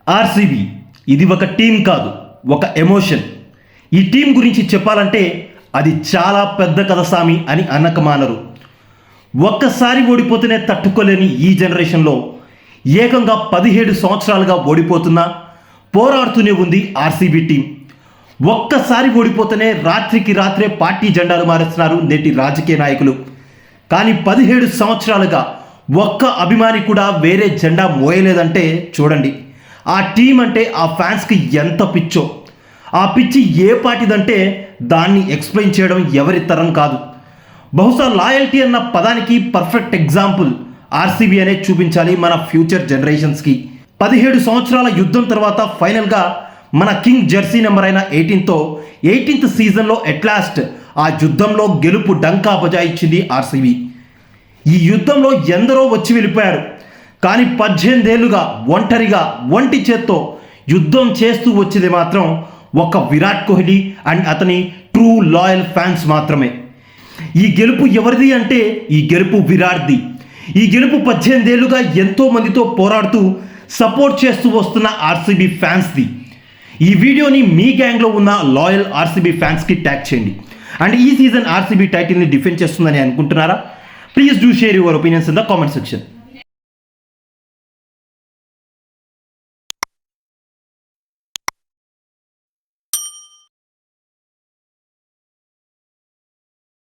RCB ఇది ఒక team కాదు, ఒక ఎమోషన్. ఈ టీం గురించి చెప్పాలంటే అది చాలా పెద్ద కథ సామి అని అనకమానరు. ఒక్కసారి ఓడిపోతేనే తట్టుకోలేని ఈ జనరేషన్లో ఏకంగా 17 సంవత్సరాలుగా ఓడిపోతున్నా పోరాడుతూనే ఉంది ఆర్సీబీ టీం. ఒక్కసారి ఓడిపోతేనే రాత్రికి రాత్రే పార్టీ జెండాలు మారుస్తున్నారు నేటి రాజకీయ నాయకులు. కానీ 17 సంవత్సరాలుగా ఒక్క అభిమాని కూడా వేరే జెండా మోయలేదంటే చూడండి ఆ టీం అంటే ఆ ఫ్యాన్స్కి ఎంత పిచ్చో. ఆ పిచ్చి ఏ పాటిదంటే దాన్ని ఎక్స్ప్లెయిన్ చేయడం ఎవరి తరం కాదు. బహుశా లాయల్టీ అన్న పదానికి పర్ఫెక్ట్ ఎగ్జాంపుల్ ఆర్సీబీ అనే చూపించాలి మన ఫ్యూచర్ జనరేషన్స్కి. 17 సంవత్సరాల యుద్ధం తర్వాత ఫైనల్గా మన కింగ్ జెర్సీ నెంబర్ అయిన 18th సీజన్లో ఎట్లాస్ట్ ఆ యుద్ధంలో గెలుపు డంకా బజాయించింది ఆర్సీబీ. ఈ యుద్ధంలో ఎందరో వచ్చి వెళ్ళిపోయారు, కానీ 18 ఏళ్లుగా ఒంటరిగా ఒంటి చేత్తో యుద్ధం చేస్తూ వచ్చేది మాత్రం ఒక విరాట్ కోహ్లీ అండ్ అతని ట్రూ లాయల్ ఫ్యాన్స్ మాత్రమే. ఈ గెలుపు ఎవరిది అంటే ఈ గెలుపు విరాట్ది. ఈ గెలుపు 18 ఏళ్లుగా ఎంతో మందితో పోరాడుతూ సపోర్ట్ చేస్తూ వస్తున్న ఆర్సీబీ ఫ్యాన్స్ది. ఈ వీడియోని మీ గ్యాంగ్లో ఉన్న లాయల్ ఆర్సీబీ ఫ్యాన్స్కి ట్యాగ్ చేయండి. అండ్ ఈ సీజన్ ఆర్సీబీ టైటిల్ని డిఫెండ్ చేస్తుందని అనుకుంటున్నారా? Please do share your opinions in the comment section.